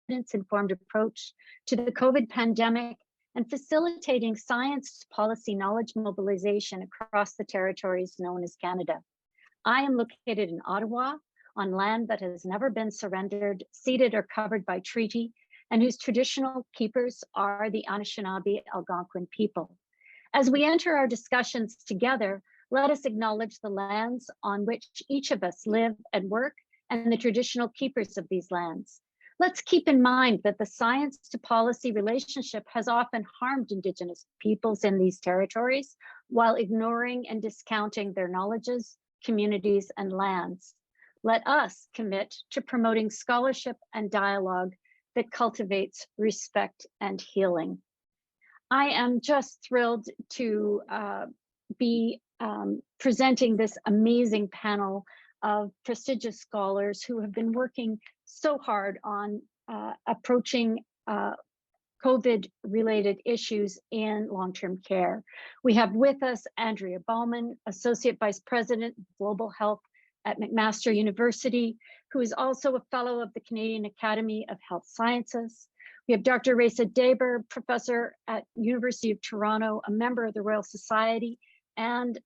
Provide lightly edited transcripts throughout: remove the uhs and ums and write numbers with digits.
evidence-informed approach to the COVID pandemic and facilitating science policy knowledge mobilization across the territories known as Canada. I am located in Ottawa on land that has never been surrendered, ceded, or covered by treaty, and whose traditional keepers are the Anishinaabe Algonquin people. As we enter our discussions together, let us acknowledge the lands on which each of us live and work and the traditional keepers of these lands. Let's keep in mind that the science to policy relationship has often harmed Indigenous peoples in these territories while ignoring and discounting their knowledges, communities, and lands. Let us commit to promoting scholarship and dialogue that cultivates respect and healing. I am just thrilled to be presenting this amazing panel of prestigious scholars who have been working so hard on approaching COVID-related issues in long-term care. We have with us Andrea Bauman, Associate Vice President of Global Health at McMaster University, who is also a Fellow of the Canadian Academy of Health Sciences. We have Dr. Reza Daber, Professor at University of Toronto, a member of the Royal Society, and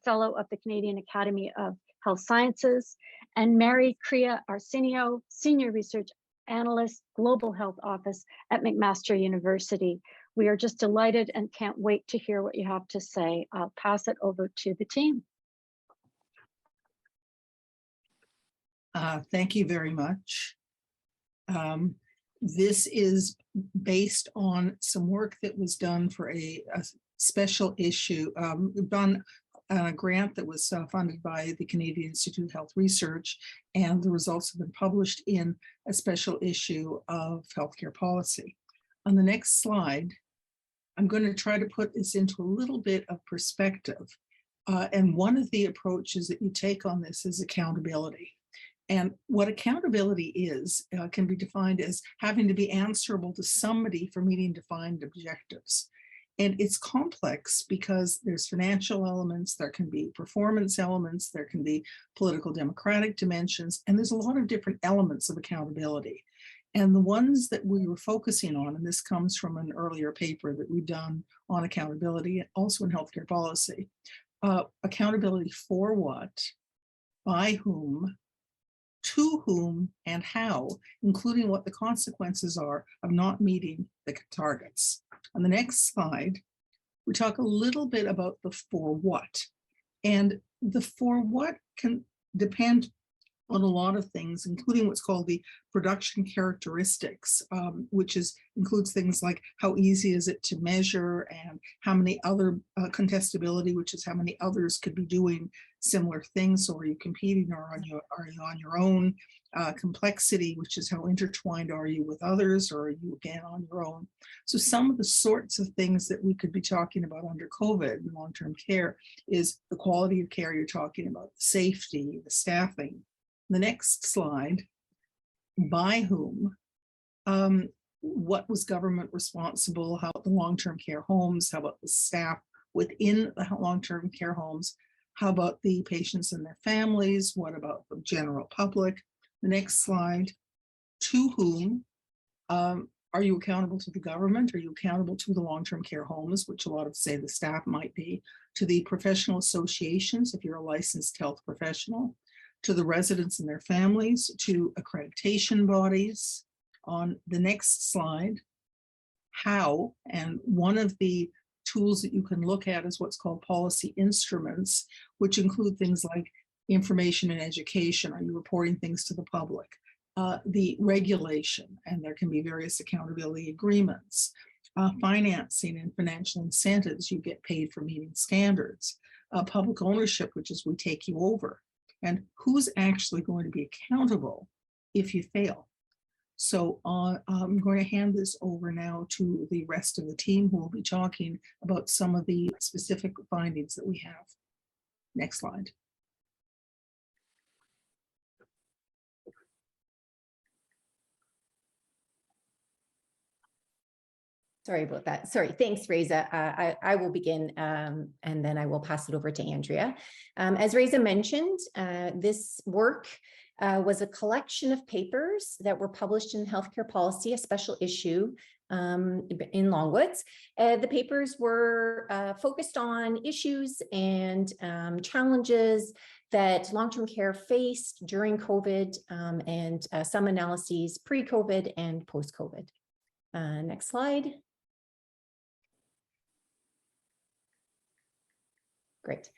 Fellow of the Canadian Academy of Health Sciences, and Mary Crea Arsenio, Senior Research Analyst, Global Health Office at McMaster University. We are just delighted and can't wait to hear what you have to say. I'll pass it over to the team. Thank you very much. This is based on some work that was done for a special issue, done a grant that was funded by the Canadian Institute of Health Research, and the results have been published in a special issue of Healthcare Policy. On the next slide, I'm going to try to put this into a little bit of perspective. And one of the approaches that you take on this is accountability. And what accountability is can be defined as having to be answerable to somebody for meeting defined objectives. And it's complex because there's financial elements, there can be performance elements, there can be political democratic dimensions, and there's a lot of different elements of accountability. And the ones that we were focusing on, and this comes from an earlier paper that we've done on accountability, also in healthcare policy, accountability for what, by whom, to whom, and how, including what the consequences are of not meeting the targets. On the next slide, we talk a little bit about the for what. And the for what can depend on a lot of things, including what's called the production characteristics, which includes things like how easy is it to measure and how many other contestability, which is how many others could be doing similar things. So are you competing, or are you on your own? Complexity, which is how intertwined are you with others, or are you again on your own? So some of the sorts of things that we could be talking about under COVID and long-term care is the quality of care you're talking about, the safety, the staffing. The next slide, by whom, what was government responsible, how about the long-term care homes, how about the staff within the long-term care homes, how about the patients and their families, what about the general public? The next slide, to whom, are you accountable to the government? Are you accountable to the long-term care homes, which a lot of say the staff might be, to the professional associations, if you're a licensed health professional, to the residents and their families, to accreditation bodies. On the next slide, how, and one of the tools that you can look at is what's called policy instruments, which include things like information and education. Are you reporting things to the public? The regulation, and there can be various accountability agreements. Financing and financial incentives, you get paid for meeting standards. Public ownership, which is we take you over. And who's actually going to be accountable if you fail? So I'm going to hand this over now to the rest of the team, who will be talking about some of the specific findings that we have. Next slide. Sorry about that. Sorry, thanks, Reza. I will begin and then I will pass it over to Andrea. As Reza mentioned, this work was a collection of papers that were published in Healthcare Policy, a special issue in Longwoods. The papers were focused on issues and challenges that long-term care faced during COVID and some analyses pre-COVID and post-COVID. Next slide. Great.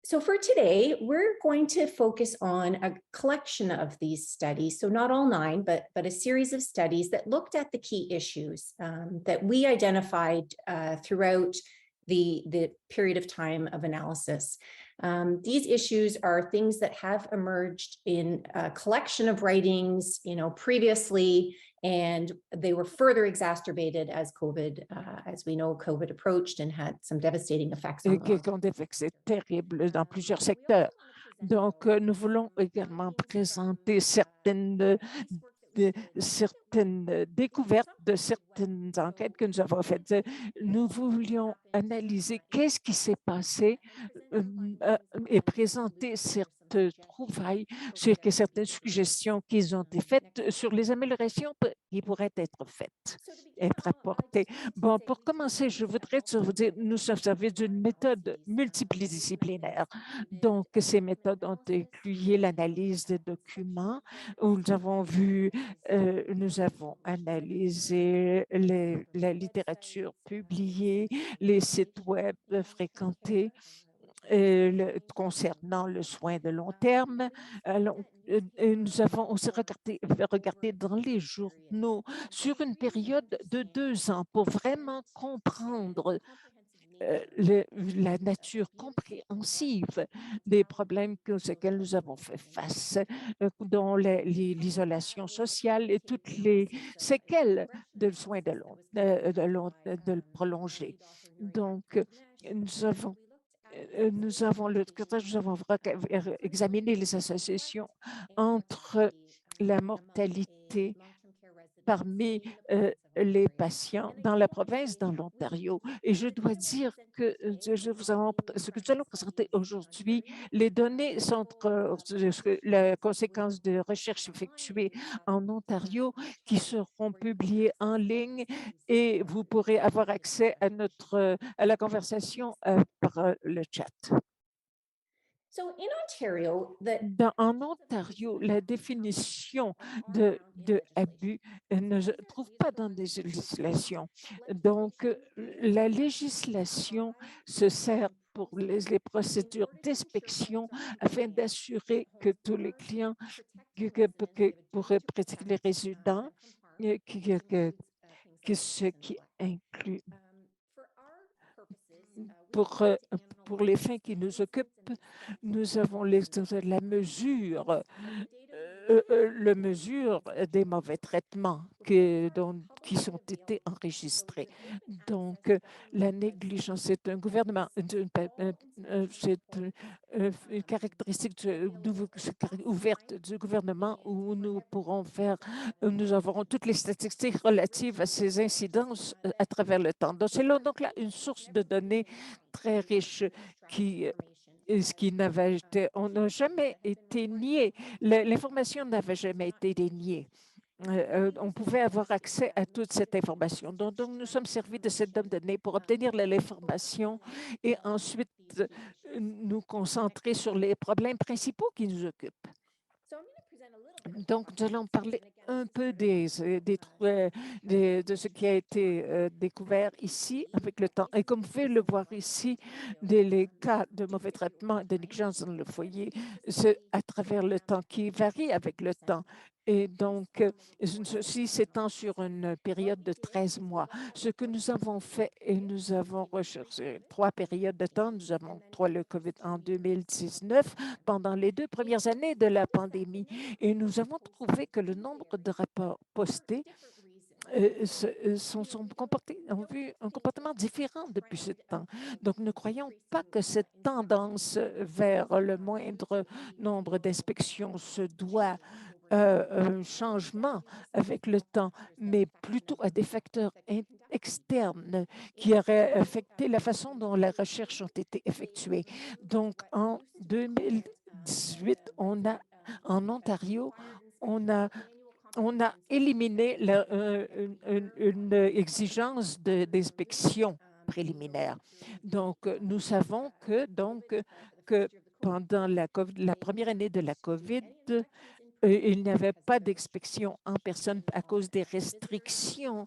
So for today, we're going to focus on a collection of these studies. So not all 9, but a series of studies that looked at the key issues that we identified throughout the period of time of analysis. These issues are things that have emerged in a collection of writings, previously, and they were further exacerbated as COVID, as we know, COVID approached and had some devastating effects on qui ont des effets terribles dans plusieurs secteurs. Donc, nous voulons également présenter certaines découvertes de certaines enquêtes que nous avons faites. Nous voulions analyser qu'est-ce qui s'est passé et présenter certaines trouvailles sur certaines suggestions qui ont été faites sur les améliorations qui pourraient être faites, être apportées. Bon, pour commencer, je voudrais vous dire, nous sommes servis d'une méthode multidisciplinaire. Donc, ces méthodes ont inclus l'analyse des documents où nous avons vu, nous avons analysé la littérature publiée, les sites web fréquentés, concernant le soin de long terme. Nous avons aussi regardé dans les journaux sur une période de 2 ans pour vraiment comprendre la nature compréhensive des problèmes auxquels nous avons fait face, dont l'isolation sociale et toutes les séquelles de soins de prolonger. Donc, nous avons examiné les associations entre la mortalité parmi les patients dans la province, dans l'Ontario. Et je dois dire que ce que nous allons présenter aujourd'hui, les données sont la conséquence de recherches effectuées en Ontario qui seront publiées en ligne et vous pourrez avoir accès à la conversation par le chat. En Ontario, la définition de abus ne se trouve pas dans des législations. Donc, la législation se sert pour les procédures d'inspection afin d'assurer que tous les clients pourraient pratiquer les résidents, ce qui inclut pour les fins qui nous occupent, nous avons la mesure des mauvais traitements qui ont été enregistrés. Donc, la négligence, c'est un gouvernement, c'est une caractéristique ouverte du gouvernement où nous aurons toutes les statistiques relatives à ces incidences à travers le temps. Donc, c'est donc là une source de données très riche on n'a jamais été nié, l'information n'avait jamais été déniée. On pouvait avoir accès à toute cette information. Donc nous sommes servis de cette donnée pour obtenir l'information et ensuite nous concentrer sur les problèmes principaux qui nous occupent. Donc, nous allons parler un peu de ce qui a été découvert ici avec le temps. Et comme vous pouvez le voir ici, les cas de mauvais traitement et de négligence dans le foyer, à travers le temps, qui varient avec le temps. Et donc, ceci s'étend sur une période de 13 mois. Ce que nous avons fait, et nous avons recherché 3 périodes de temps. Nous avons le COVID en 2019, pendant les 2 premières années de la pandémie. Et nous avons trouvé que le nombre de rapports postés ont vu un comportement différent depuis ce temps. Donc, ne croyons pas que cette tendance vers le moindre nombre d'inspections se doit un changement avec le temps, mais plutôt à des facteurs externes qui auraient affecté la façon dont les recherches ont été effectuées. Donc, en 2018, on a En Ontario, on a éliminé une exigence d'inspection préliminaire. Donc, nous savons que pendant la première année de la COVID, il n'y avait pas d'inspection en personne à cause des restrictions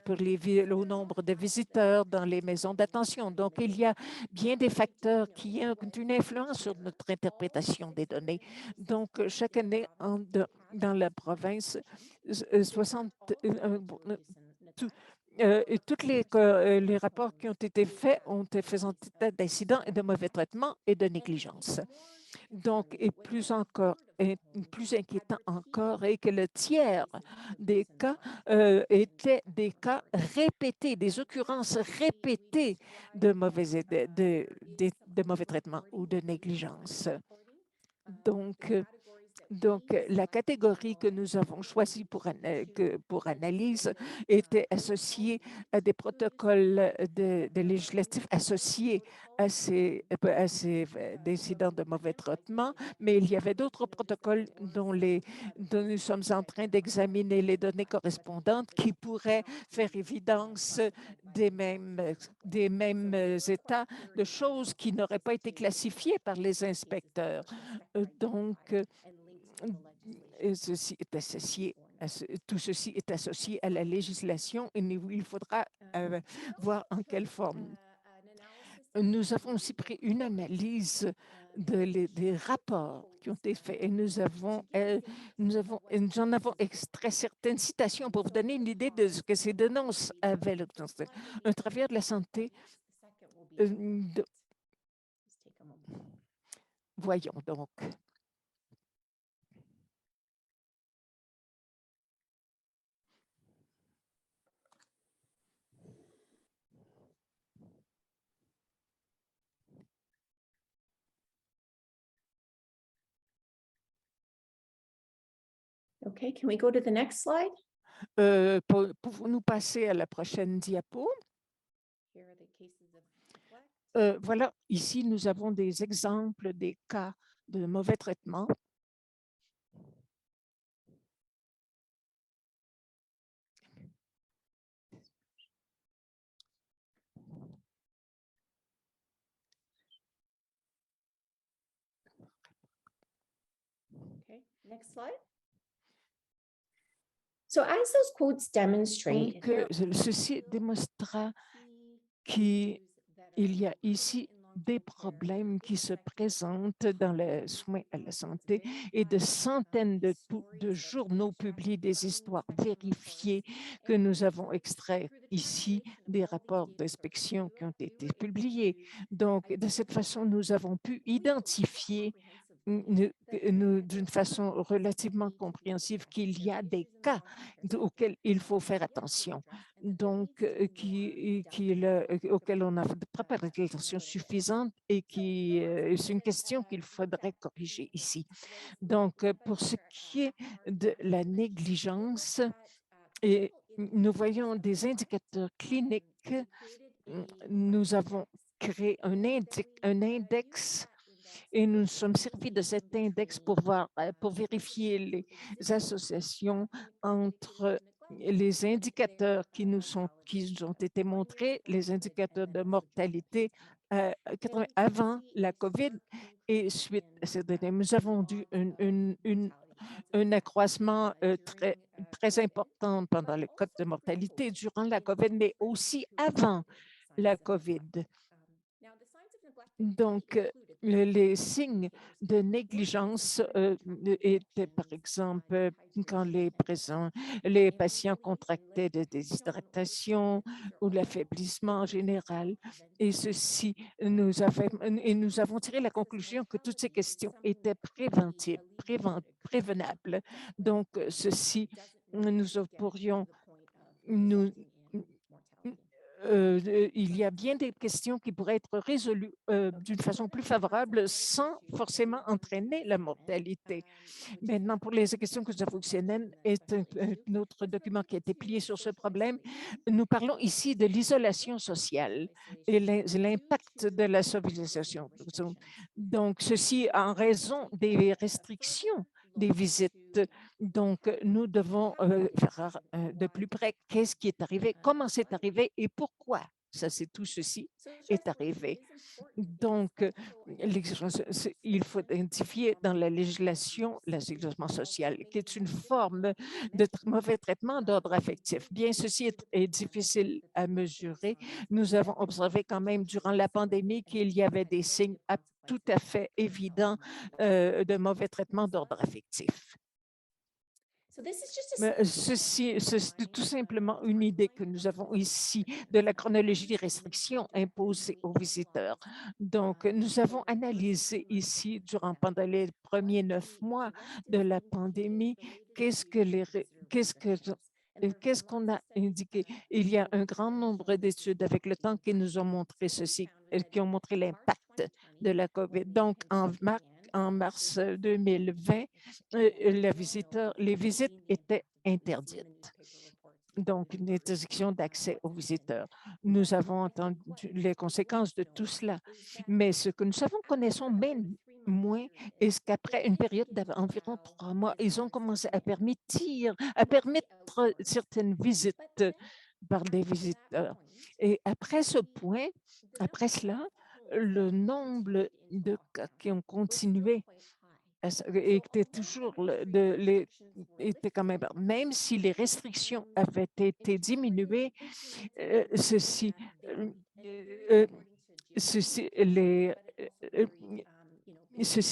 pour au nombre de visiteurs dans les maisons d'attention. Donc, il y a bien des facteurs qui ont une influence sur notre interprétation des données. Donc, chaque année, dans la province, 60, et tous les rapports qui ont été faits ont été faisant état d'incidents et de mauvais traitements et de négligence. Donc, et plus inquiétant encore est que le tiers des cas étaient des cas répétés, des occurrences répétées de mauvais traitements ou de négligence. Donc, la catégorie que nous avons choisie pour analyse était associée à des protocoles de législatifs associés à ces décidants de mauvais traitement, mais il y avait d'autres protocoles dont nous sommes en train d'examiner les données correspondantes qui pourraient faire évidence des mêmes états de choses qui n'auraient pas été classifiées par les inspecteurs. Donc, ceci est associé tout ceci est associé à la législation et il faudra voir en quelle forme. Nous avons aussi pris une analyse des rapports qui ont été faits et nous en avons extrait certaines citations pour vous donner une idée de ce que ces dénonces avaient. Un travailleur de la santé, voyons donc. Okay, can we go to the next slide? Pouvons-nous passer à la prochaine diapo? Voilà, ici, nous avons des exemples des cas de mauvais traitement. Okay, next slide. So as those quotes demonstrate, Donc, ceci démonstrera qu'il y a ici des problèmes qui se présentent dans les soins à la santé et de centaines de journaux publient des histoires vérifiées que nous avons extraites ici des rapports d'inspection qui ont été publiés. Donc, de cette façon, nous avons pu identifier d'une façon relativement compréhensive qu'il y a des cas auxquels il faut faire attention, donc auxquels on n'a pas attention suffisante et qui c'est une question qu'il faudrait corriger ici. Donc, pour ce qui est de la négligence, et nous voyons des indicateurs cliniques. Nous avons créé un index et nous nous sommes servis de cet index pour vérifier les associations entre les indicateurs qui nous ont été montrés, les indicateurs de mortalité avant la COVID et suite à cette année. Nous avons dû un accroissement très important pendant le code de mortalité durant la COVID, mais aussi avant la COVID. Donc, les signes de négligence étaient, par exemple, quand les patients contractaient des déshydratations ou l'affaiblissement en général. Et nous avons tiré la conclusion que toutes ces questions étaient prévenables. Donc, nous pourrions il y a bien des questions qui pourraient être résolues d'une façon plus favorable sans forcément entraîner la mortalité. Maintenant, pour les questions que nous avons, CNN est un autre document qui a été plié sur ce problème. Nous parlons ici de l'isolation sociale et l'impact de la civilisation. Donc, ceci en raison des restrictions des visites. Donc, nous devons faire de plus près qu'est-ce qui est arrivé, comment c'est arrivé et pourquoi tout ceci est arrivé. Donc, il faut identifier dans la législation l'isolement social, qui est une forme de mauvais traitement d'ordre affectif. Bien, ceci est difficile à mesurer. Nous avons observé quand même durant la pandémie qu'il y avait des signes tout à fait évidents de mauvais traitement d'ordre affectif. Ceci, c'est tout simplement une idée que nous avons ici de la chronologie des restrictions imposées aux visiteurs. Donc, nous avons analysé ici, pendant les premiers 9 mois de la pandémie, qu'est-ce qu'on a indiqué? Il y a un grand nombre d'études avec le temps qui nous ont montré ceci, qui ont montré l'impact de la COVID. Donc, en mars 2020, les visites étaient interdites. Donc, une interdiction d'accès aux visiteurs. Nous avons entendu les conséquences de tout cela, mais ce que nous savons, connaissons même moins, est qu'après une période d'environ 3 mois, ils ont commencé à permettre certaines visites par des visiteurs. Et après ce point, après cela, le nombre de cas qui ont continué était toujours était quand même si les restrictions avaient été diminuées, ceci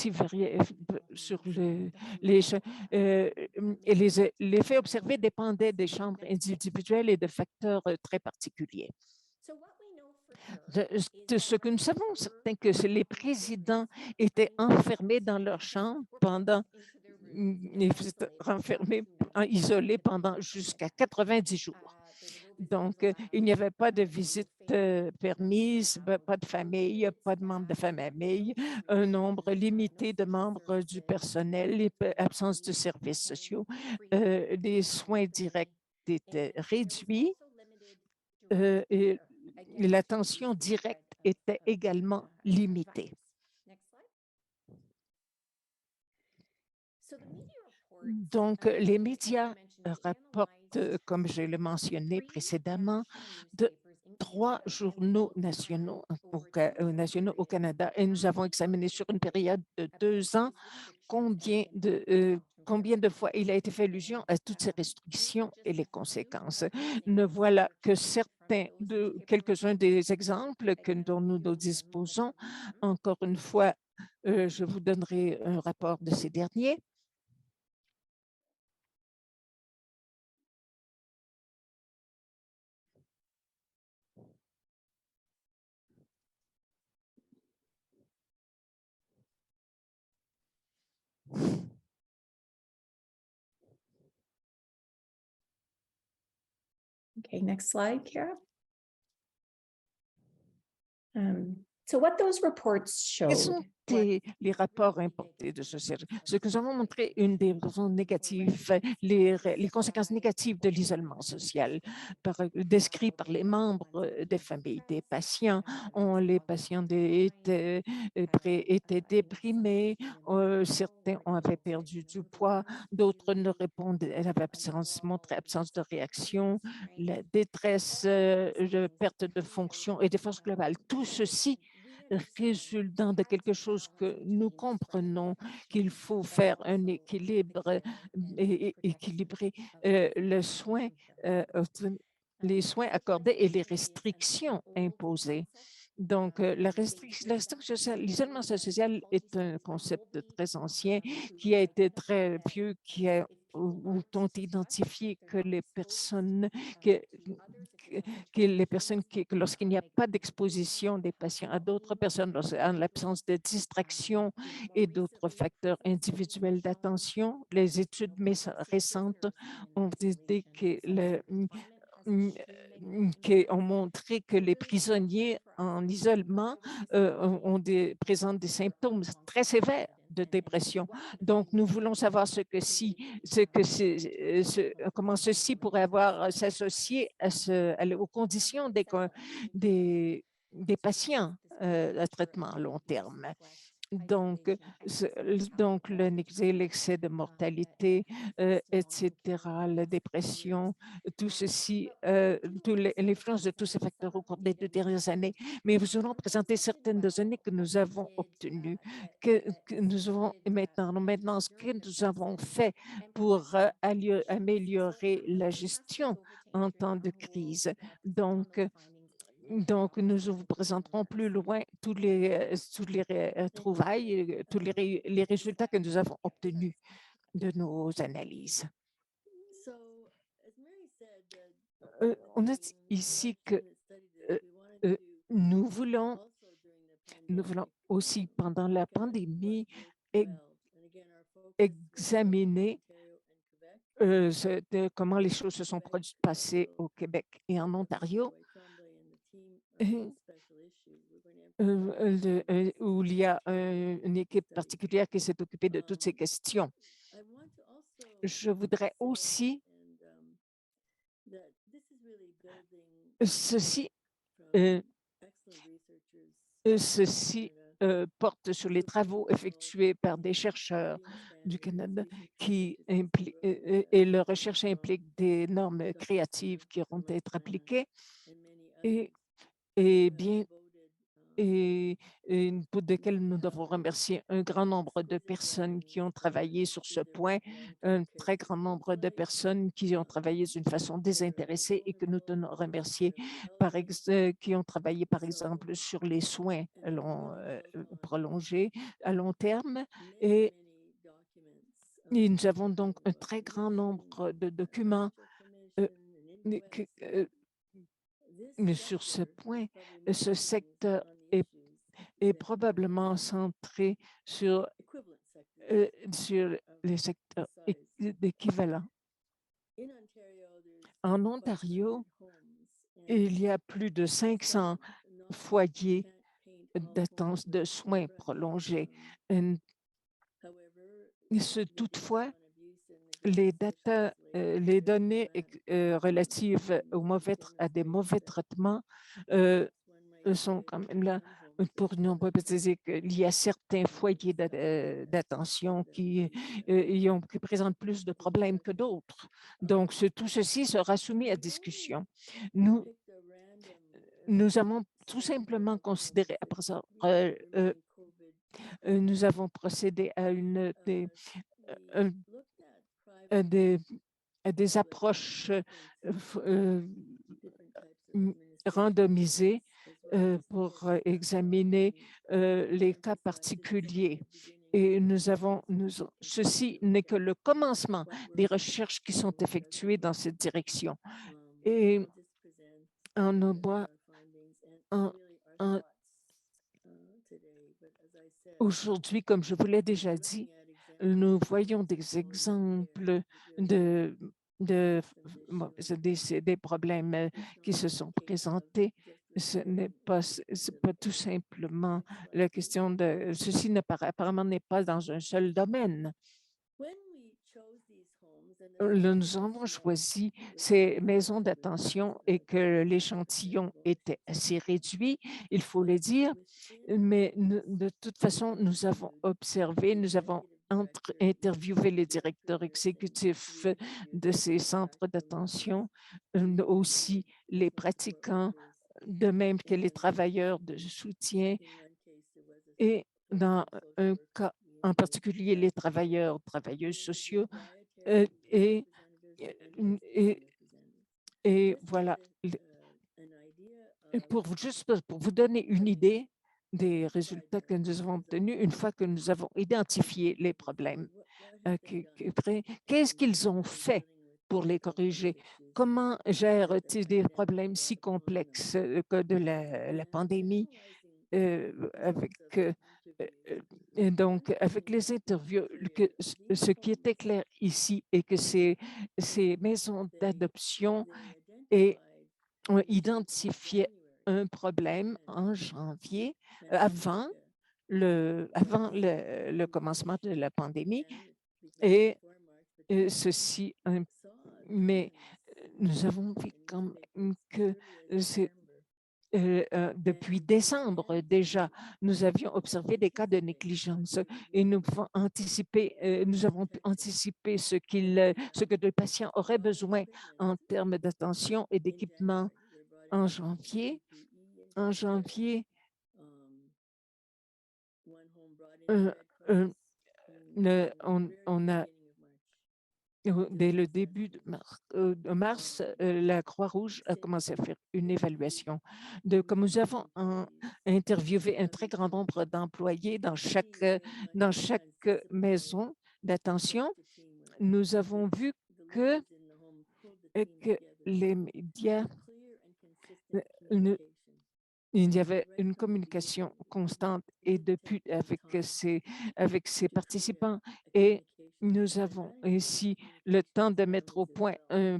variait sur l'effet observé dépendait des chambres individuelles et de facteurs très particuliers. Ce que nous savons, c'est que les présidents étaient enfermés dans leur chambre renfermés, isolés pendant jusqu'à 90 jours. Donc, il n'y avait pas de visite permise, pas de famille, pas de membres de famille, un nombre limité de membres du personnel, absence de services sociaux, des soins directs étaient réduits et l'attention directe était également limitée. Donc, les médias rapportent, comme je l'ai mentionné précédemment, de 3 journaux nationaux au Canada et nous avons examiné sur une période de 2 ans combien de fois il a été fait allusion à toutes ces restrictions et les conséquences. Ne voilà que quelques-uns des exemples dont nous disposons. Encore une fois, je vous donnerai un rapport de ces derniers. Okay, next slide, Kara. So what those reports Quels showed sont les rapports importés de ce service? Ce que nous avons montré, une des raisons négatives, les conséquences négatives de l'isolement social, décrits par les membres des familles des patients. Les patients étaient déprimés, certains avaient perdu du poids, d'autres ne répondaient, avaient montré absence de réaction, la détresse, perte de fonction et de force globale. Tout ceci résultant de quelque chose que nous comprenons qu'il faut faire un équilibre et équilibrer les soins accordés et les restrictions imposées. Donc, l'isolement social est un concept très ancien qui a été très vieux, où ont identifié que les personnes lorsqu'il n'y a pas d'exposition des patients à d'autres personnes, en l'absence de distraction et d'autres facteurs individuels d'attention, les études récentes ont dit que qui ont montré que les prisonniers en isolement présentent des symptômes très sévères de dépression. Donc, nous voulons savoir comment ceci pourrait s'associer aux conditions des patients à traitement à long terme. Donc, l'excès de mortalité, etc., la dépression, tout ceci, l'influence de tous ces facteurs au cours des 2 dernières années. Mais nous allons présenter certaines des données que nous avons obtenues, que nous avons maintenant ce que nous avons fait pour améliorer la gestion en temps de crise. Donc, nous vous présenterons plus loin toutes les trouvailles, tous les résultats que nous avons obtenus de nos analyses. On a dit ici que nous voulons aussi, pendant la pandémie, examiner comment les choses se sont passées au Québec et en Ontario, où il y a une équipe particulière qui s'est occupée de toutes ces questions. Je voudrais aussi, ceci porte sur les travaux effectués par des chercheurs du Canada et leur recherche implique des normes créatives qui vont être appliquées pour lesquelles nous devons remercier un grand nombre de personnes qui ont travaillé sur ce point, un très grand nombre de personnes qui ont travaillé d'une façon désintéressée et que nous tenons à remercier, qui ont travaillé, par exemple, sur les soins prolongés à long terme. Et nous avons donc un très grand nombre de documents sur ce point. Ce secteur est probablement centré sur les secteurs équivalents. En Ontario, il y a plus de 500 foyers de soins prolongés. Toutefois, les données relatives à des mauvais traitements sont quand même là pour nous préciser qu'il y a certains foyers d'attention qui présentent plus de problèmes que d'autres. Donc, tout ceci sera soumis à discussion. Nous avons tout simplement considéré, après ça, nous avons procédé à des approches randomisées pour examiner les cas particuliers. Et ceci n'est que le commencement des recherches qui sont effectuées dans cette direction. Et aujourd'hui, comme je vous l'ai déjà dit, nous voyons des exemples des problèmes qui se sont présentés. Ce n'est pas tout simplement la question de... Ceci apparemment n'est pas dans un seul domaine. Nous avons choisi ces maisons d'attention et que l'échantillon était assez réduit, il faut le dire, mais de toute façon, nous avons observé, nous avons interviewé les directeurs exécutifs de ces centres d'attention, aussi les pratiquants, de même que les travailleurs de soutien et dans un cas en particulier les travailleuses sociaux. Et voilà, pour vous donner une idée des résultats que nous avons obtenus une fois que nous avons identifié les problèmes. Qu'est-ce qu'ils ont fait pour les corriger? Comment gèrent-ils des problèmes si complexes que de la pandémie? Donc, avec les interviews, ce qui était clair ici est que ces maisons d'adoption ont identifié un problème en janvier, avant le commencement de la pandémie et ceci, mais nous avons vu quand même que c'est depuis décembre déjà, nous avions observé des cas de négligence et nous avons pu anticiper ce que le patient aurait besoin en termes d'attention et d'équipement en janvier. En janvier, euh, euh, on a dès le début de mars, la Croix-Rouge a commencé à faire une évaluation. Comme nous avons interviewé un très grand nombre d'employés dans chaque maison d'attention, nous avons vu que les médias, ne- il y avait une communication constante et depuis avec ces participants et nous avons ainsi le temps de mettre au point un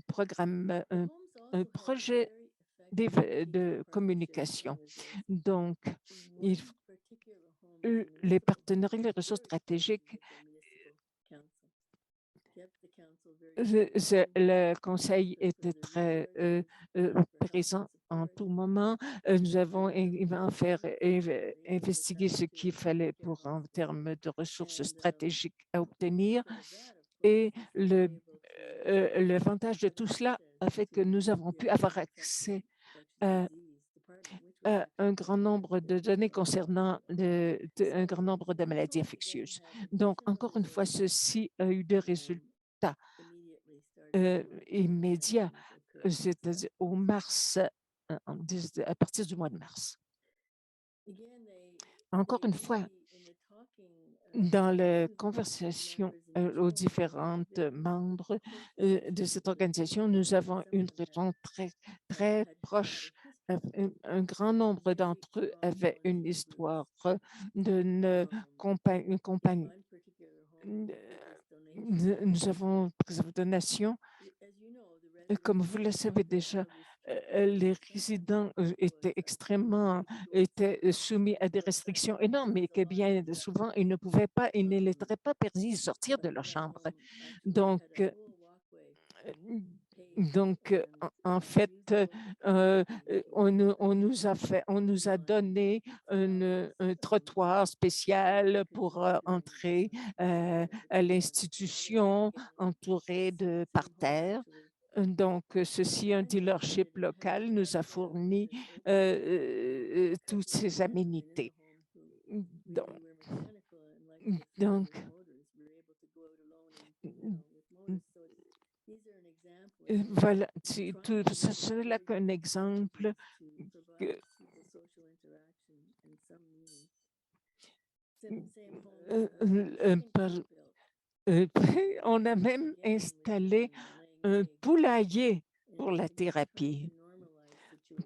programme, un projet de communication. Donc, il, les partenariats, les ressources stratégiques, le conseil était très présent en tout moment. Nous avons investigué ce qu'il fallait en termes de ressources stratégiques à obtenir. Et l'avantage de tout cela a fait que nous avons pu avoir accès à un grand nombre de données concernant un grand nombre de maladies infectieuses. Donc, encore une fois, ceci a eu des résultats immédiats, c'est-à-dire à partir du mois de mars. Encore une fois, dans les conversations aux différentes membres de cette organisation, nous avons une réponse très, très proche. Un grand nombre d'entre eux avaient une histoire d'une compagnie. Nous avons préservé de donation. Comme vous le savez déjà, les résidents étaient soumis à des restrictions énormes et que bien souvent, ils ne leur étaient pas permis de sortir de leur chambre. Donc, en fait, on nous a donné un trottoir spécial pour entrer à l'institution, entouré de parterres. Donc, ceci, un dealership local nous a fourni toutes ces aménités. Donc, donc, voilà, c'est là qu'un exemple. Que, par, on a même installé un poulailler pour la thérapie,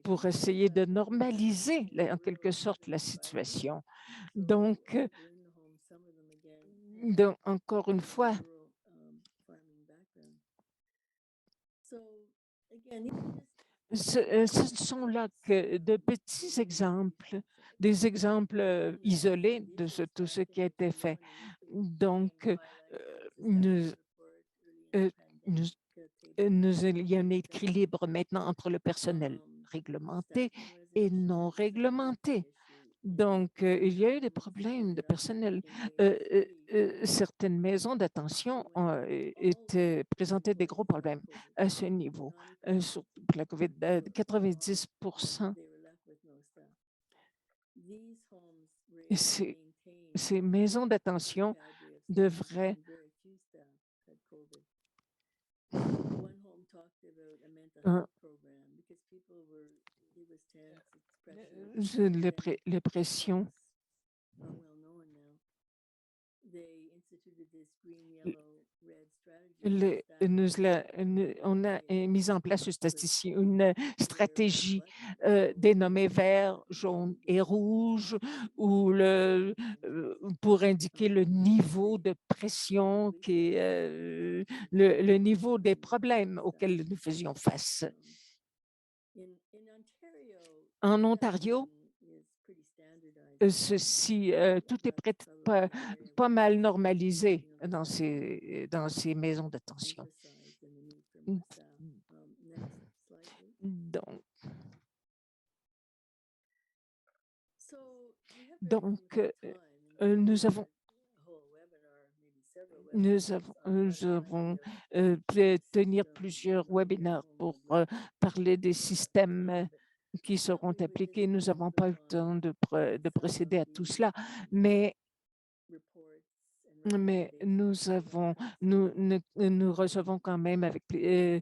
pour essayer de normaliser en quelque sorte la situation. Donc encore une fois, ce sont là que de petits exemples, des exemples isolés de tout ce qui a été fait. Donc, il y a un équilibre maintenant entre le personnel réglementé et non réglementé. Donc, il y a eu des problèmes de personnel. Certaines maisons d'attention présentaient des gros problèmes à ce niveau. Surtout pour la COVID, 90%. Ces maisons d'attention devraient les pressions. On a mis en place une stratégie dénommée vert, jaune et rouge pour indiquer le niveau de pression, qui est le niveau des problèmes auxquels nous faisions face. En Ontario, tout est pas mal normalisé dans ces maisons de détention. Donc, nous avons pu tenir plusieurs webinaires pour parler des systèmes qui seront appliqués. Nous n'avons pas eu le temps de procéder à tout cela, mais nous recevons quand même avec les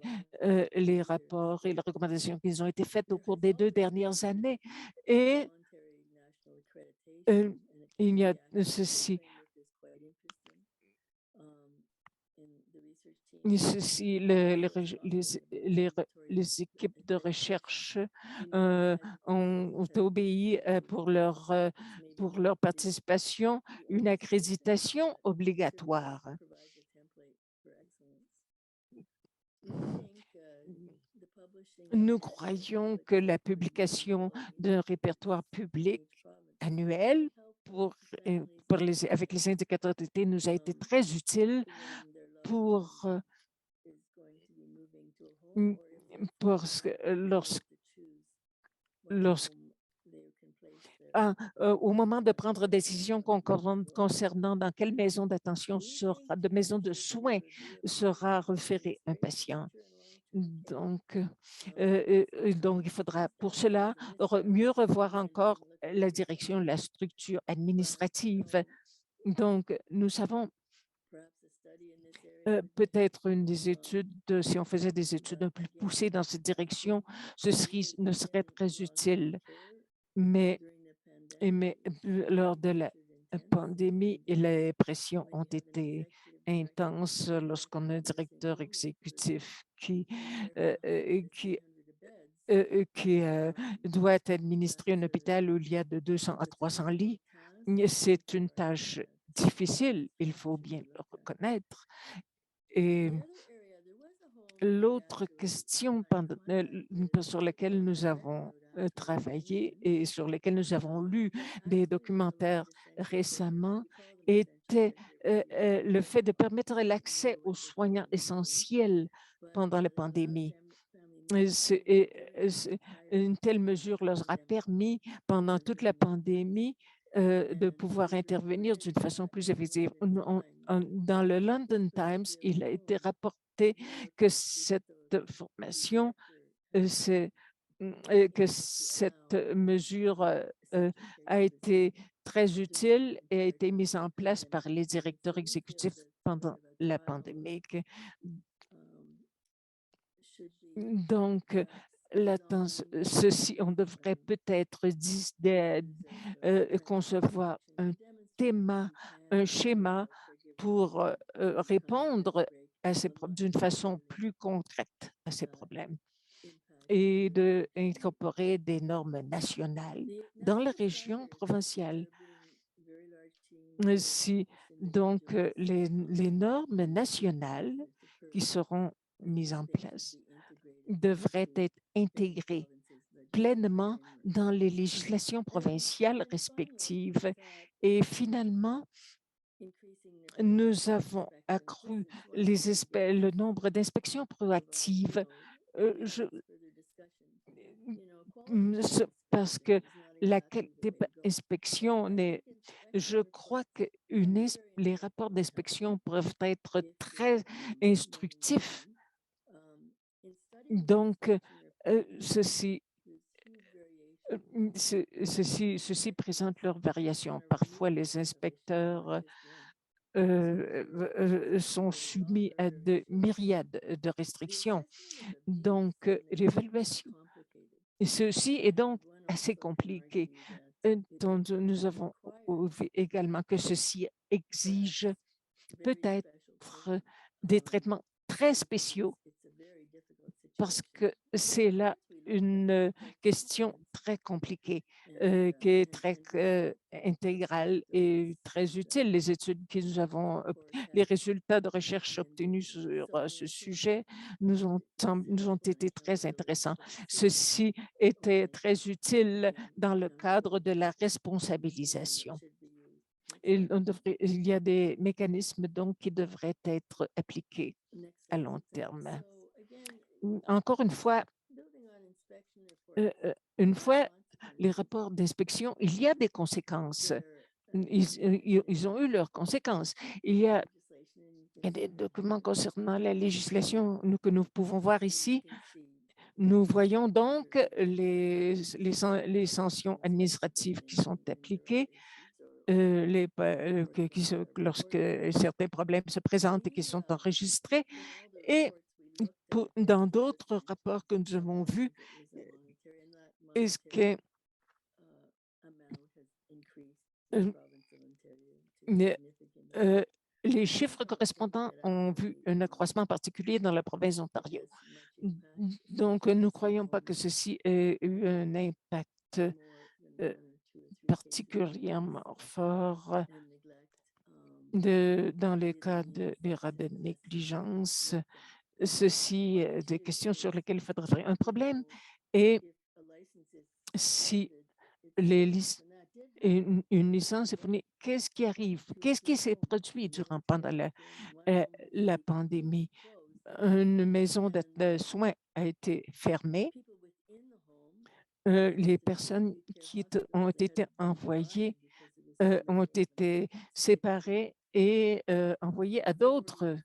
rapports et les recommandations qui ont été faites au cours des 2 dernières années. Et il y a ceci. Les équipes de recherche ont obéi pour leur participation une accréditation obligatoire. Nous croyons que la publication d'un répertoire public annuel avec les indicateurs d'été nous a été très utile pour au moment de prendre décision concernant dans quelle maison de maison de soins sera référé un patient. Donc, il faudra pour cela mieux revoir encore la direction, la structure administrative. Donc, nous savons peut-être une des études, si on faisait des études un peu plus poussées dans cette direction, ne serait très utile. Mais lors de la pandémie, les pressions ont été intenses lorsqu'on a un directeur exécutif qui doit administrer un hôpital où il y a de 200 à 300 lits. C'est une tâche difficile, il faut bien le reconnaître. Et l'autre question sur laquelle nous avons travaillé et sur lesquels nous avons lu des documentaires récemment était le fait de permettre l'accès aux soignants essentiels pendant la pandémie. Une telle mesure leur a permis, pendant toute la pandémie, de pouvoir intervenir d'une façon plus effective. Dans le London Times, il a été rapporté que cette formation, que cette mesure a été très utile et a été mise en place par les directeurs exécutifs pendant la pandémie. Donc, on devrait peut-être concevoir un schéma pour répondre d'une façon plus concrète à ces problèmes et d'incorporer des normes nationales dans la région provinciale. Donc, les normes nationales qui seront mises en place devraient être intégrées pleinement dans les législations provinciales respectives. Et finalement, nous avons accru le nombre d'inspections proactives parce que la qualité d'inspection je crois que les rapports d'inspection peuvent être très instructifs. Donc, ceci présente leurs variations. Parfois, les inspecteurs sont soumis à de myriades de restrictions. Donc, l'évaluation, ceci est donc assez compliqué. Nous avons vu également que ceci exige peut-être des traitements très spéciaux parce que c'est là une question très compliquée, qui est très intégrale et très utile. Les études que nous avons, les résultats de recherche obtenus sur ce sujet nous ont été très intéressants. Ceci était très utile dans le cadre de la responsabilisation. Il y a des mécanismes donc qui devraient être appliqués à long terme. Encore une fois, les rapports d'inspection, il y a des conséquences. Ils ont eu leurs conséquences. Il y a des documents concernant la législation que nous pouvons voir ici. Nous voyons donc les sanctions administratives qui sont appliquées lorsque certains problèmes se présentent et qui sont enregistrés. Et dans d'autres rapports que nous avons vus, est-ce que les chiffres correspondants ont vu un accroissement particulier dans la province d'Ontario. Donc, nous ne croyons pas que ceci ait eu un impact particulièrement fort dans les cas d'erreurs de négligence. Ceci, des questions sur lesquelles il faudrait faire un problème. Et si une licence est fournie, qu'est-ce qui arrive? Qu'est-ce qui s'est produit pendant la pandémie? Une maison de soins a été fermée. Les personnes qui ont été envoyées ont été séparées et envoyées à d'autres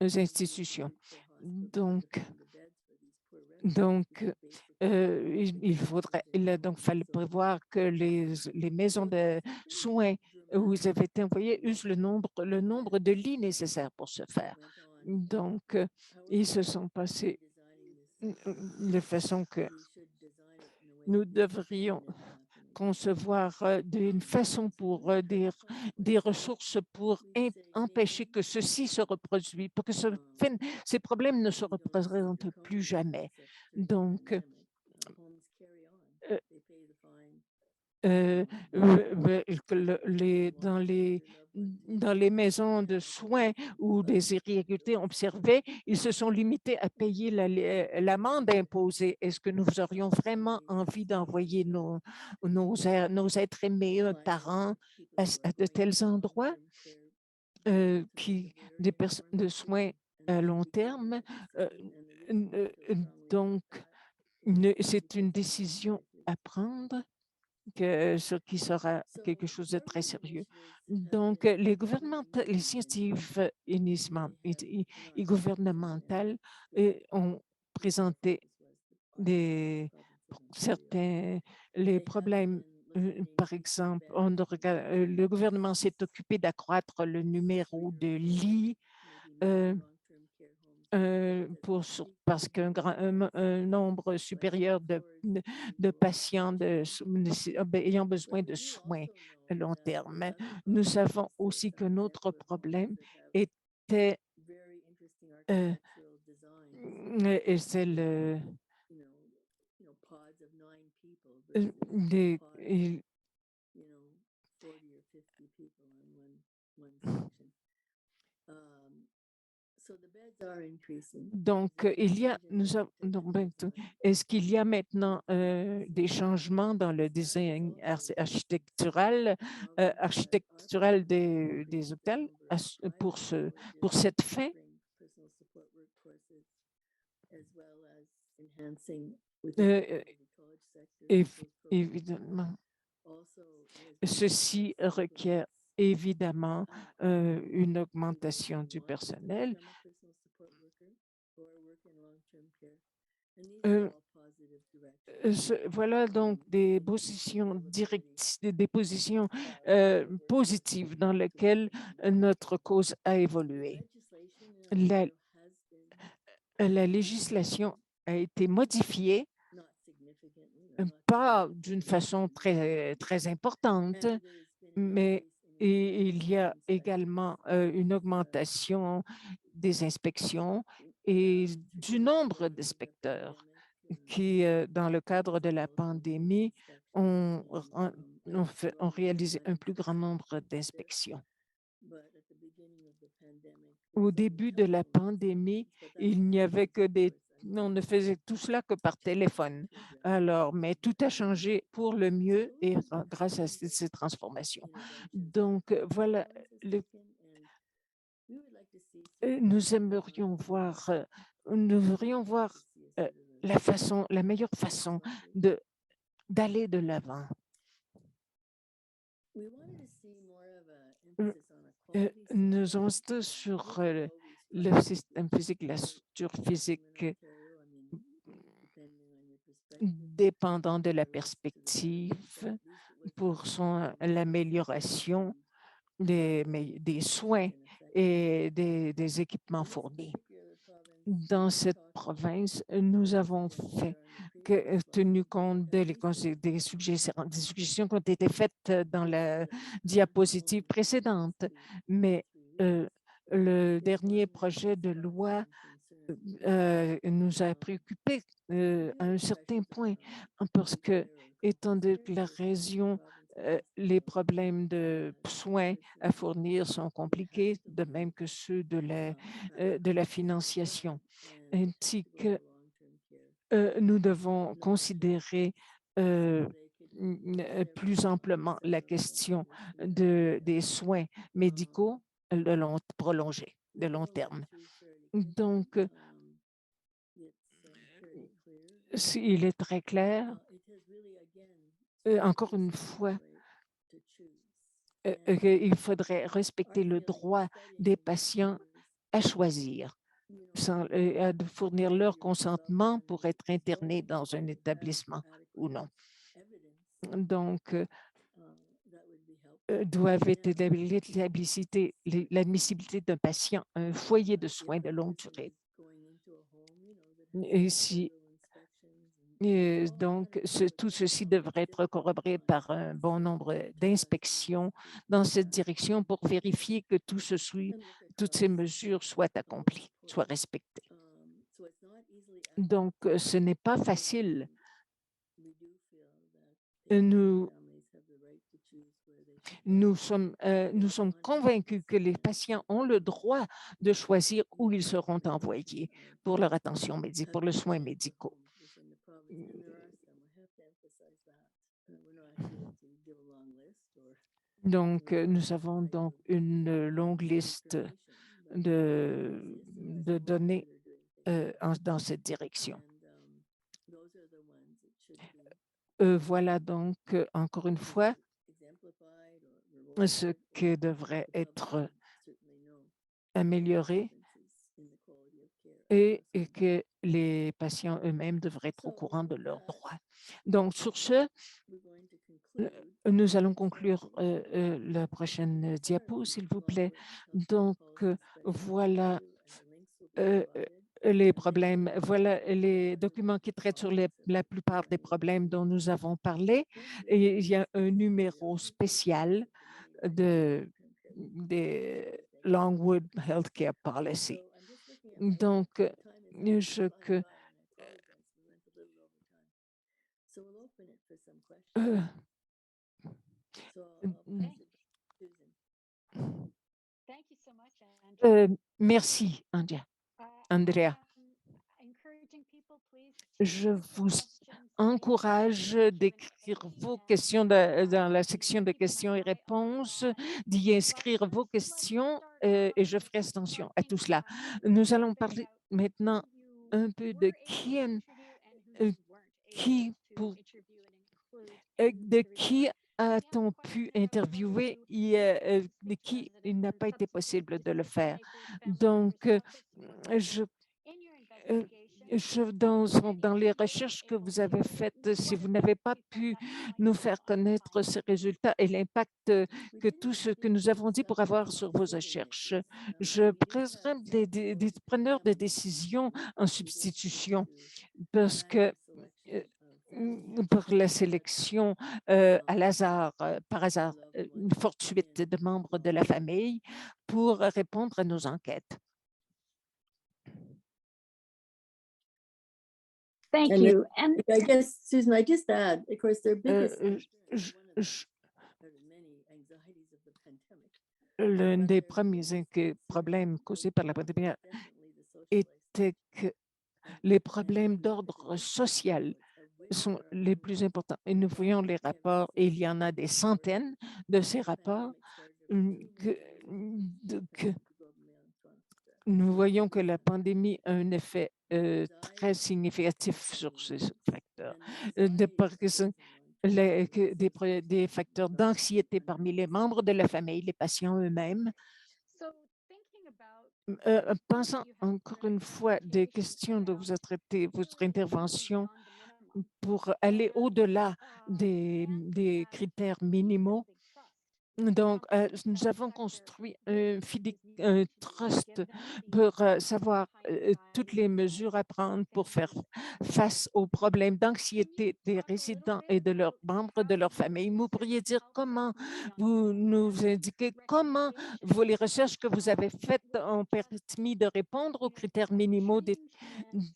institutions. Donc, il a donc fallu prévoir que les maisons de soins où ils avaient été envoyés usent le nombre de lits nécessaires pour ce faire. Donc, ils se sont passés de façon que nous devrions concevoir d'une façon pour des ressources pour empêcher que ceci se reproduise, pour que ces problèmes ne se représentent plus jamais. Donc, dans les maisons de soins où des irrégularités observées, ils se sont limités à payer l'amende imposée. Est-ce que nous aurions vraiment envie d'envoyer nos êtres aimés, parents, à de tels endroits des personnes de soins à long terme? Donc, c'est une décision à prendre, ce qui sera quelque chose de très sérieux. Donc, les initiatives gouvernementales ont présenté les problèmes. Par exemple, le gouvernement s'est occupé d'accroître le numéro de lits parce qu'un nombre supérieur de patients ayant besoin de soins à long terme. Nous savons aussi qu'un autre problème était c'est donc, est-ce qu'il y a maintenant des changements dans le design architectural des hôtels pour cette fin? Évidemment, ceci requiert évidemment une augmentation du personnel. Voilà donc des positions positives dans lesquelles notre cause a évolué. La législation a été modifiée, pas d'une façon très importante, mais il y a également une augmentation des inspections et du nombre d'inspecteurs. qui, dans le cadre de la pandémie, ont réalisé un plus grand nombre d'inspections. Au début de la pandémie, il n'y avait que on ne faisait tout cela que par téléphone. Alors, mais tout a changé pour le mieux et grâce à ces transformations. Donc, voilà, nous aimerions voir, la meilleure façon d'aller de l'avant. Nous insistons sur le système physique, la structure physique, dépendant de la perspective pour l'amélioration des soins et des équipements fournis. Dans cette province, nous avons tenu compte des suggestions qui ont été faites dans la diapositive précédente, mais le dernier projet de loi nous a préoccupés à un certain point parce que, étant donné que la région, les problèmes de soins à fournir sont compliqués, de même que ceux de la financiation, ainsi que nous devons considérer plus amplement la question des soins médicaux prolongés, de long terme. Donc, il est très clair, encore une fois, qu'il faudrait respecter le droit des patients à choisir, à fournir leur consentement pour être internés dans un établissement ou non. Donc, doivent être l'admissibilité d'un patient à un foyer de soins de longue durée. Donc, tout ceci devrait être corroboré par un bon nombre d'inspections dans cette direction pour vérifier que toutes ces mesures soient accomplies, soient respectées. Donc, ce n'est pas facile. Nous sommes convaincus que les patients ont le droit de choisir où ils seront envoyés pour leur attention médicale, pour les soins médicaux. Donc, nous avons donc une longue liste de données dans cette direction. Voilà donc, encore une fois, ce qui devrait être amélioré et que les patients eux-mêmes devraient être au courant de leurs droits. Donc, sur ce, nous allons conclure la prochaine diapo, s'il vous plaît. Donc, voilà les problèmes, voilà les documents qui traitent sur la plupart des problèmes dont nous avons parlé. Et il y a un numéro spécial des Longwood Healthcare Policy. Donc, merci, Andrea. Je vous encourage d'écrire vos questions dans la section de questions et réponses, d'y inscrire vos questions et je ferai attention à tout cela. Nous allons parler maintenant un peu de qui a-t-on pu interviewer et de qui il n'a pas été possible de le faire. Donc, dans les recherches que vous avez faites, si vous n'avez pas pu nous faire connaître ces résultats et l'impact que tout ce que nous avons dit pour avoir sur vos recherches, je présenterai des preneurs de décision en substitution parce que pour la sélection par hasard, une fortuite de membres de la famille pour répondre à nos enquêtes. Thank And you. And I guess, Susan, I just add, of course, their biggest. je- je- many anxieties of the pandemic. L'un des premiers problèmes causés par la pandémie était que les problèmes d'ordre social sont les plus importants. Et nous voyons les rapports, et il y en a des centaines de ces rapports, que nous voyons que la pandémie a un effet très significatif sur ces facteurs. Par exemple, des facteurs d'anxiété parmi les membres de la famille, les patients eux-mêmes. Pensant encore une fois des questions dont vous avez traité votre intervention pour aller au-delà des critères minimaux. Donc, nous avons construit un trust pour savoir toutes les mesures à prendre pour faire face aux problèmes d'anxiété des résidents et de leurs membres de leur famille. Vous pourriez dire comment vous nous indiquez comment les recherches que vous avez faites ont permis de répondre aux critères minimaux.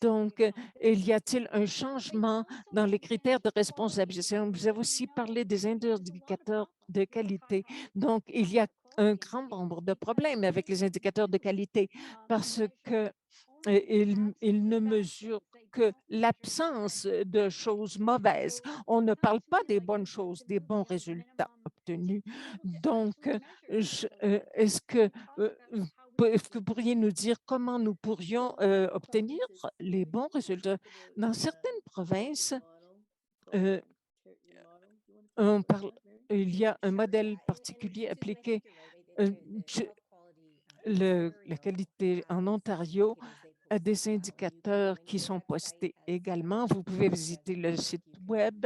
Donc, il y a-t-il un changement dans les critères de responsabilité? Vous avez aussi parlé des indicateurs de qualité. Donc, il y a un grand nombre de problèmes avec les indicateurs de qualité parce que ils ne mesurent que l'absence de choses mauvaises. On ne parle pas des bonnes choses, des bons résultats obtenus. Donc, est-ce que vous pourriez nous dire comment nous pourrions obtenir les bons résultats? Dans certaines provinces, il y a un modèle particulier appliqué. La qualité en Ontario a des indicateurs qui sont postés également. Vous pouvez visiter le site web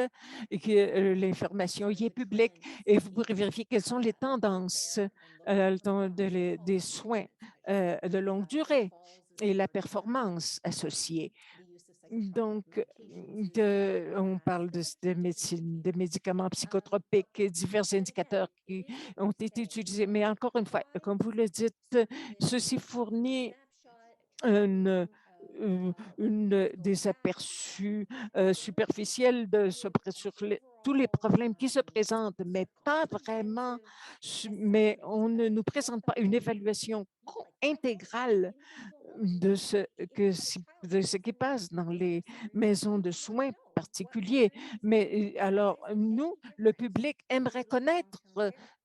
et que l'information y est publique et vous pourrez vérifier quelles sont les tendances des soins de longue durée et la performance associée. Donc, on parle de médecine, de médicaments psychotropiques, divers indicateurs qui ont été utilisés. Mais encore une fois, comme vous le dites, ceci fournit des aperçus superficiels sur tous les problèmes qui se présentent, mais pas vraiment, mais on ne nous présente pas une évaluation intégrale de ce qui passe dans les maisons de soins particuliers. Mais alors, nous, le public, aimerait connaître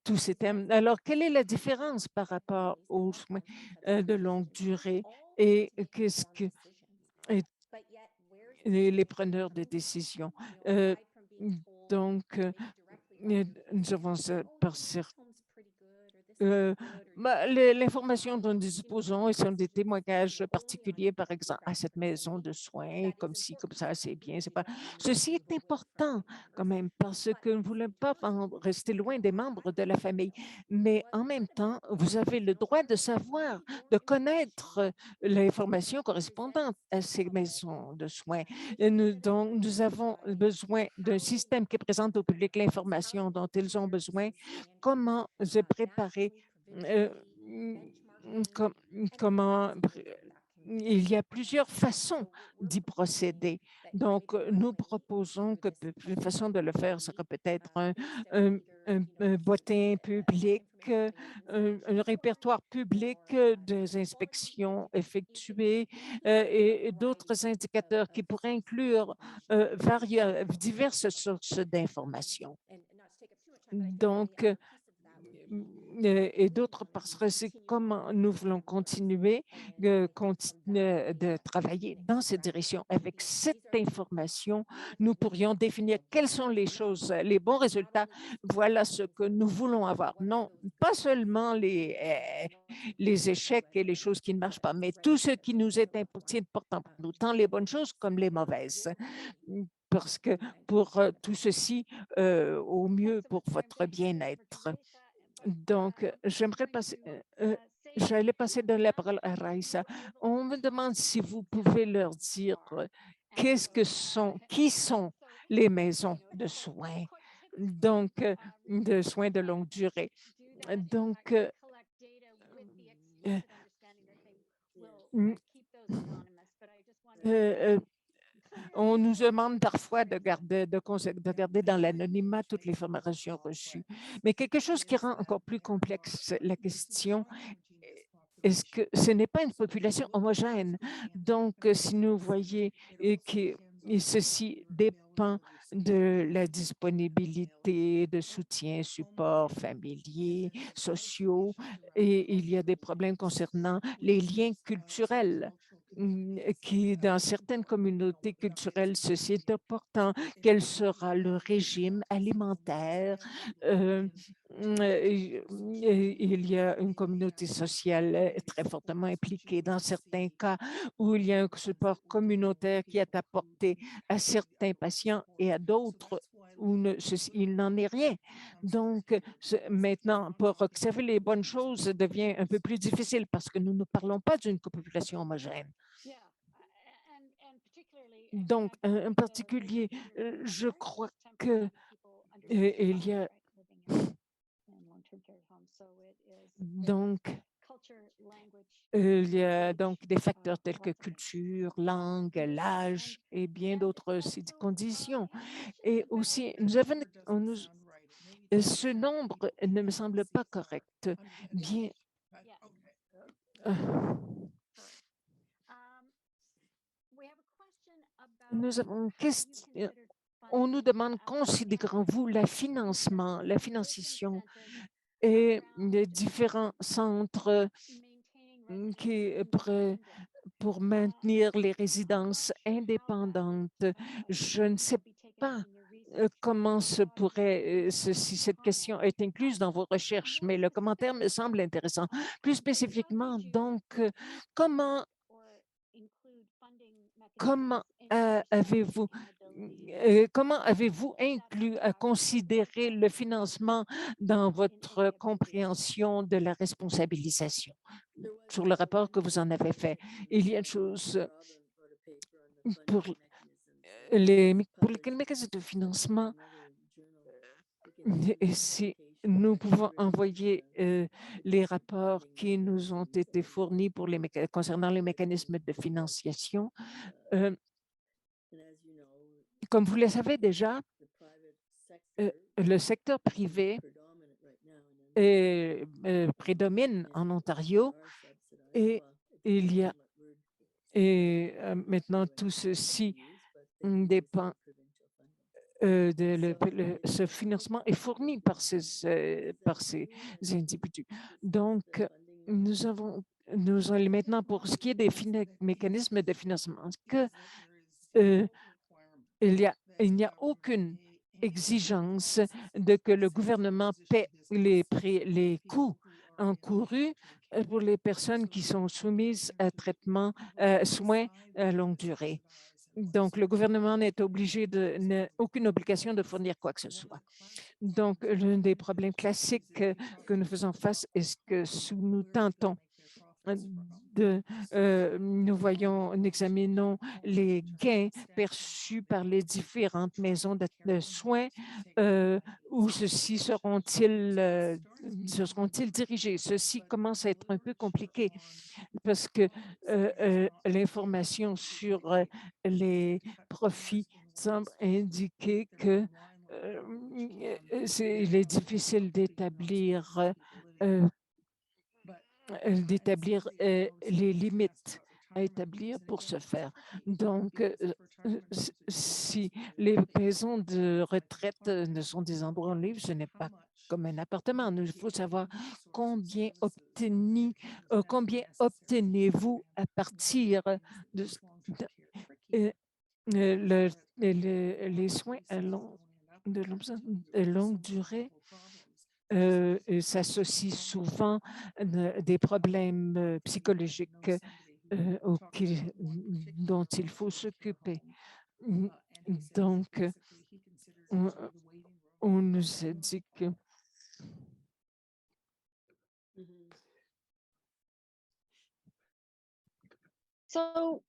tous ces thèmes. Alors, quelle est la différence par rapport aux soins de longue durée et qu'est-ce que les preneurs de décision? Donc, nous avons par l'information dont nous disposons, et sont des témoignages particuliers, par exemple, à cette maison de soins, comme ci, comme ça, c'est bien, c'est pas. Ceci est important quand même, parce que nous ne voulons pas rester loin des membres de la famille, mais en même temps, vous avez le droit de savoir, de connaître l'information correspondante à ces maisons de soins. Donc, nous avons besoin d'un système qui présente au public l'information dont ils ont besoin, comment se préparer, comment il y a plusieurs façons d'y procéder. Donc, nous proposons que une façon de le faire serait peut-être un bulletin public, un répertoire public des inspections effectuées et d'autres indicateurs qui pourraient inclure diverses sources d'informations. Donc, et d'autre parce que c'est comment nous voulons continuer de travailler dans cette direction. Avec cette information, nous pourrions définir quelles sont les choses, les bons résultats. Voilà ce que nous voulons avoir. Non, pas seulement les échecs et les choses qui ne marchent pas, mais tout ce qui nous est important pour nous, tant les bonnes choses comme les mauvaises. Parce que pour tout ceci, au mieux pour votre bien-être. Donc, j'allais passer de la parole à Raissa. On me demande si vous pouvez leur dire qui sont les maisons de soins, donc de soins de longue durée. Donc, On nous demande parfois de garder dans l'anonymat toutes les formations reçues. Mais quelque chose qui rend encore plus complexe la question, est-ce que ce n'est pas une population homogène? Donc, si nous voyons que ceci dépend de la disponibilité de soutien, supports familiers, sociaux, et il y a des problèmes concernant les liens culturels qui, dans certaines communautés culturelles, ceci est important. Quel sera le régime alimentaire? Il y a une communauté sociale très fortement impliquée dans certains cas où il y a un support communautaire qui est apporté à certains patients et à d'autres où il n'en est rien. Donc, maintenant, pour observer les bonnes choses devient un peu plus difficile parce que nous ne parlons pas d'une population homogène. Donc, en particulier, je crois que il y a donc des facteurs tels que culture, langue, l'âge et bien d'autres conditions. Et aussi, ce nombre ne me semble pas correct. Bien, nous avons une question. On nous demande, considérez-vous la financiation et les différents centres pour maintenir les résidences indépendantes? Je ne sais pas comment si cette question est incluse dans vos recherches, mais le commentaire me semble intéressant. Plus spécifiquement, donc, comment avez-vous inclus à considérer le financement dans votre compréhension de la responsabilisation sur le rapport que vous en avez fait? Il y a une chose pour les mécanismes de financement, et si nous pouvons envoyer les rapports qui nous ont été fournis concernant les mécanismes de financiation. Comme vous le savez déjà, le secteur privé prédomine en Ontario et il y a maintenant tout ceci dépend ce financement est fourni par ces individus. Donc, nous allons maintenant, pour ce qui est des mécanismes de financement, il n'y a aucune exigence de que le gouvernement paie les coûts encourus pour les personnes qui sont soumises à soins à longue durée. Donc, le gouvernement n'a aucune obligation de fournir quoi que ce soit. Donc, l'un des problèmes classiques que nous faisons face est que nous tentons nous examinons les gains perçus par les différentes maisons de soins, où ceux-ci seront-ils dirigés? Ceci commence à être un peu compliqué parce que l'information sur les profits semble indiquer que il est difficile d'établir les limites à établir pour ce faire. Donc, si les maisons de retraite ne sont des endroits libres, ce n'est pas comme un appartement. Il faut savoir combien obtenez-vous à partir de les soins de longue durée s'associent souvent des problèmes psychologiques dont il faut s'occuper. Donc, on nous a dit que So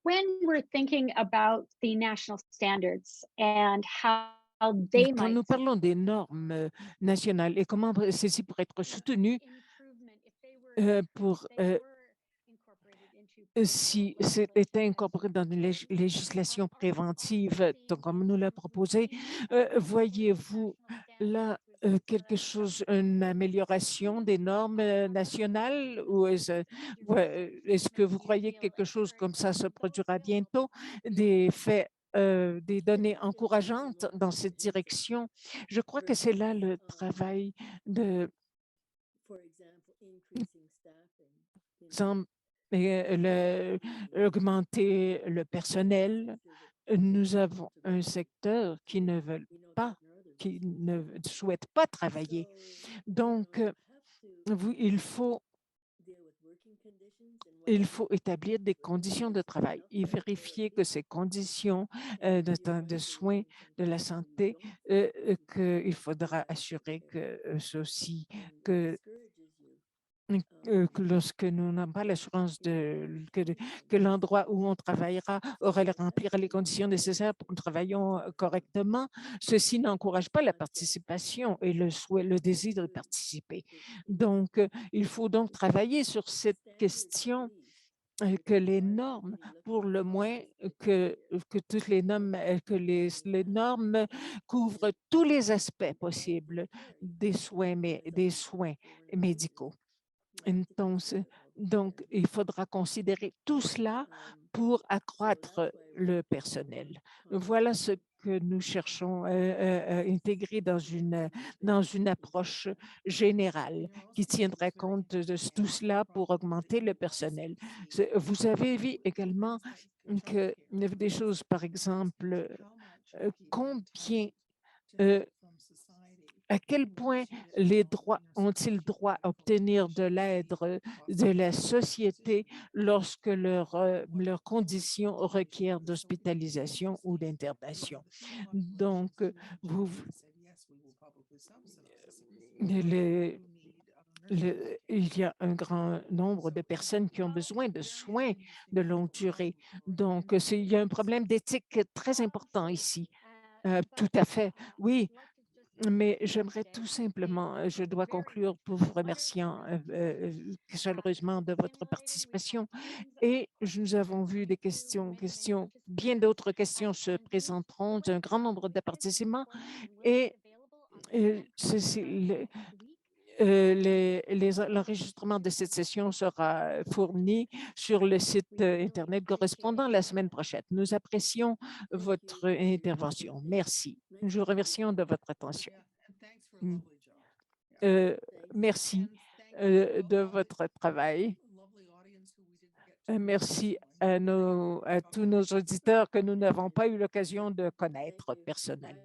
when we're thinking about the national standards and how they quand might nous parlons des normes nationales et comment celles-ci pourraient être soutenues pour si c'était incorporé dans une législation préventive, comme nous l'a proposé, voyez-vous là quelque chose, une amélioration des normes nationales ou est-ce que vous croyez que quelque chose comme ça se produira bientôt, des faits, des données encourageantes dans cette direction? Je crois que c'est là le travail de For example, increasing staffing. Exemple, augmenter le personnel. Nous avons un secteur qui ne veut pas, qui ne souhaite pas travailler. Donc, il faut établir des conditions de travail et vérifier que ces conditions de soins de la santé, qu'il faudra assurer que ceci, que lorsque nous n'avons pas l'assurance que l'endroit où on travaillera remplira les conditions nécessaires pour que nous travaillions correctement, ceci n'encourage pas la participation et le désir de participer. Donc, il faut donc travailler sur cette question que les normes, pour le moins que toutes les normes, que les normes couvrent tous les aspects possibles des soins médicaux. Donc, il faudra considérer tout cela pour accroître le personnel. Voilà ce que nous cherchons à intégrer dans une approche générale qui tiendrait compte de tout cela pour augmenter le personnel. Vous avez vu également que des choses, par exemple, combien à quel point les droits ont-ils droit à obtenir de l'aide de la société lorsque leurs conditions requièrent d'hospitalisation ou d'internation? Donc, il y a un grand nombre de personnes qui ont besoin de soins de longue durée. Donc, il y a un problème d'éthique très important ici. Tout à fait, oui. Mais j'aimerais tout simplement, je dois conclure pour vous remerciant chaleureusement de votre participation. Et nous avons vu des questions, bien d'autres questions se présenteront d'un grand nombre de participants et l'enregistrement de cette session sera fourni sur le site Internet correspondant la semaine prochaine. Nous apprécions votre intervention. Merci. Nous vous remercions de votre attention. Merci de votre travail. Merci à tous nos auditeurs que nous n'avons pas eu l'occasion de connaître personnellement.